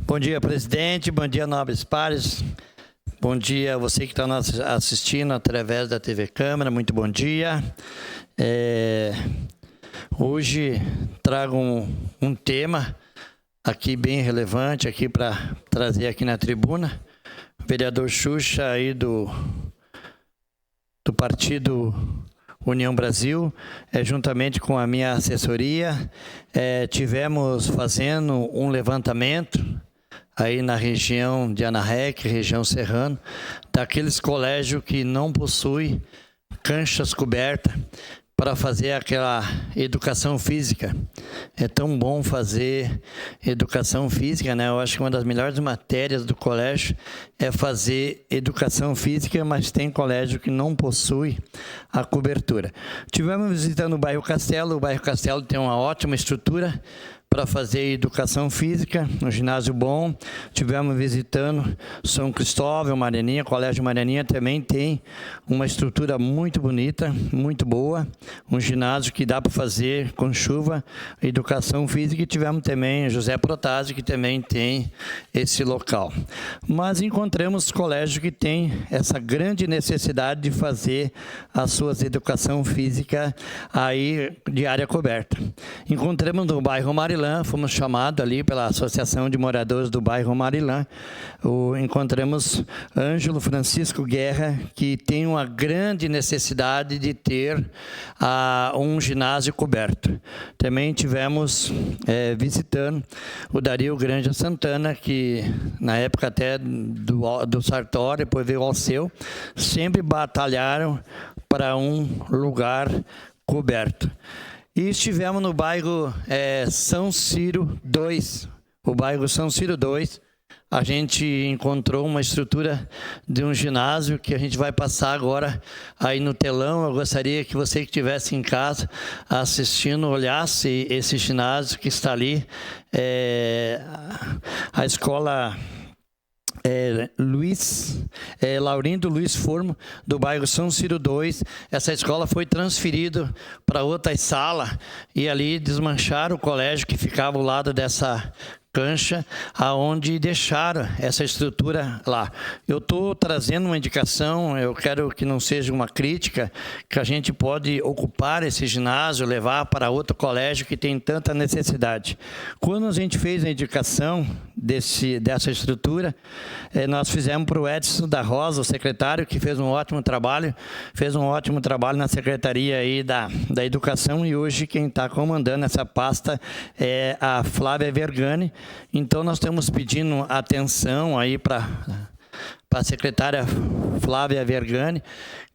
Bom dia, presidente. Bom dia, nobres pares. Bom dia a você que está nos assistindo através da TV Câmara. Muito bom dia. Hoje trago um tema aqui bem relevante aqui para trazer aqui na tribuna. O vereador Xuxa aí do Partido União Brasil, juntamente com a minha assessoria, tivemos fazendo um levantamento aí na região de Anarrec, região serrana, daqueles colégios que não possuem canchas cobertas para fazer aquela educação física. É tão bom fazer educação física, né? Eu acho que uma das melhores matérias do colégio é fazer educação física, mas tem colégio que não possui a cobertura. Tivemos visitando o bairro Castelo. O bairro Castelo tem uma ótima estrutura para fazer educação física, um ginásio bom. Tivemos visitando São Cristóvão, Marianinha, Colégio Marianinha também tem uma estrutura muito bonita, muito boa, um ginásio que dá para fazer com chuva, educação física. E tivemos também José Protásio, que também tem esse local. Mas encontramos colégios que têm essa grande necessidade de fazer as suas educação física aí de área coberta. Encontramos no bairro Marilã, fomos chamados ali pela Associação de Moradores do bairro Marilã. Encontramos Ângelo Francisco Guerra, que tem uma grande necessidade de ter um ginásio coberto. Também tivemos visitando o Dario Granja Santana, que na época até do Sartori, depois veio ao Alceu, sempre batalharam para um lugar coberto. E estivemos no bairro São Ciro 2. O bairro São Ciro 2, a gente encontrou uma estrutura de um ginásio que a gente vai passar agora aí no telão. Eu gostaria que você que estivesse em casa assistindo, olhasse esse ginásio que está ali. A escola Laurindo Luiz Formo, do bairro São Ciro 2. Essa escola foi transferida para outra sala e ali desmancharam o colégio que ficava ao lado dessa cancha, aonde deixaram essa estrutura lá. Eu estou trazendo uma indicação, eu quero que não seja uma crítica, que a gente pode ocupar esse ginásio, levar para outro colégio que tem tanta necessidade. Quando a gente fez a indicação dessa estrutura, nós fizemos para o Edson da Rosa, o secretário, que fez um ótimo trabalho na secretaria aí da Educação, e hoje quem está comandando essa pasta é a Flávia Vergani. Então nós estamos pedindo atenção aí para a secretária Flávia Vergani,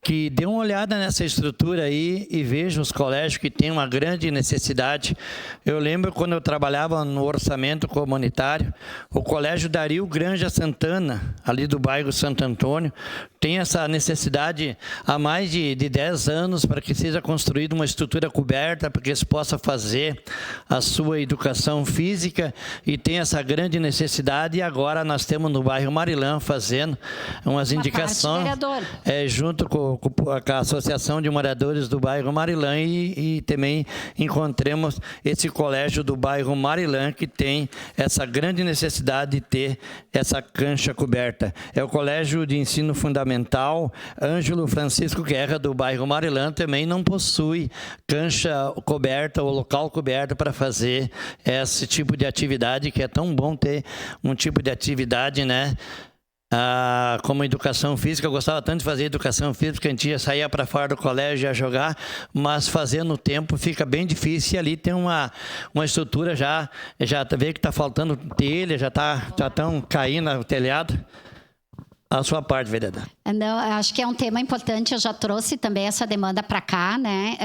que dê uma olhada nessa estrutura aí e veja os colégios que têm uma grande necessidade. Eu lembro quando eu trabalhava no orçamento comunitário, o Colégio Dario Granja Santana, ali do bairro Santo Antônio, tem essa necessidade há mais de 10 anos para que seja construída uma estrutura coberta, para que se possa fazer a sua educação física, e tem essa grande necessidade. E agora nós temos no bairro Marilã fazendo umas indicações junto com a Associação de Moradores do bairro Marilã, e também encontramos esse colégio do bairro Marilã que tem essa grande necessidade de ter essa cancha coberta. É o Colégio de Ensino Fundamental Ângelo Francisco Guerra, do bairro Marilã, também não possui cancha coberta ou local coberto para fazer esse tipo de atividade, que é tão bom ter um tipo de atividade, né? Como educação física. Eu gostava tanto de fazer educação física, a gente ia sair para fora do colégio, ia jogar, mas fazer no tempo fica bem difícil. E ali tem uma estrutura, já vê que está faltando telha, já estão caindo o telhado. A sua parte, vereadora. Não, acho que é um tema importante. Eu já trouxe também essa demanda para cá, né?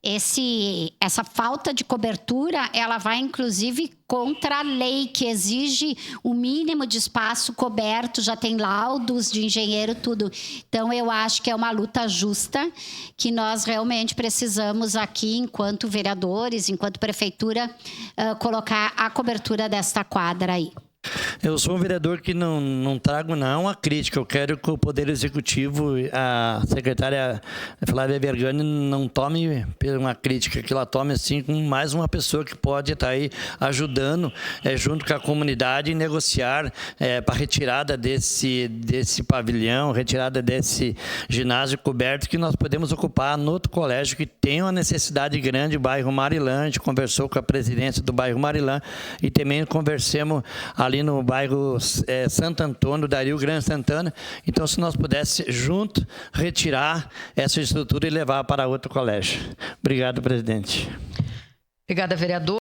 Essa falta de cobertura, ela vai inclusive contra a lei, que exige o mínimo de espaço coberto, já tem laudos de engenheiro, tudo. Então eu acho que é uma luta justa, que nós realmente precisamos aqui, enquanto vereadores, enquanto prefeitura, colocar a cobertura desta quadra aí. Eu sou um vereador que não trago uma crítica. Eu quero que o Poder Executivo, a secretária Flávia Vergani, não tome uma crítica, que ela tome assim com mais uma pessoa que pode estar aí ajudando, junto com a comunidade, negociar para retirada desse pavilhão, retirada desse ginásio coberto, que nós podemos ocupar no outro colégio que tem uma necessidade grande, o bairro Marilã. A gente conversou com a presidência do bairro Marilã e também conversamos ali no bairro Santo Antônio, Dario Grande Santana. Então, se nós pudéssemos junto retirar essa estrutura e levar para outro colégio. Obrigado, presidente. Obrigada, vereador.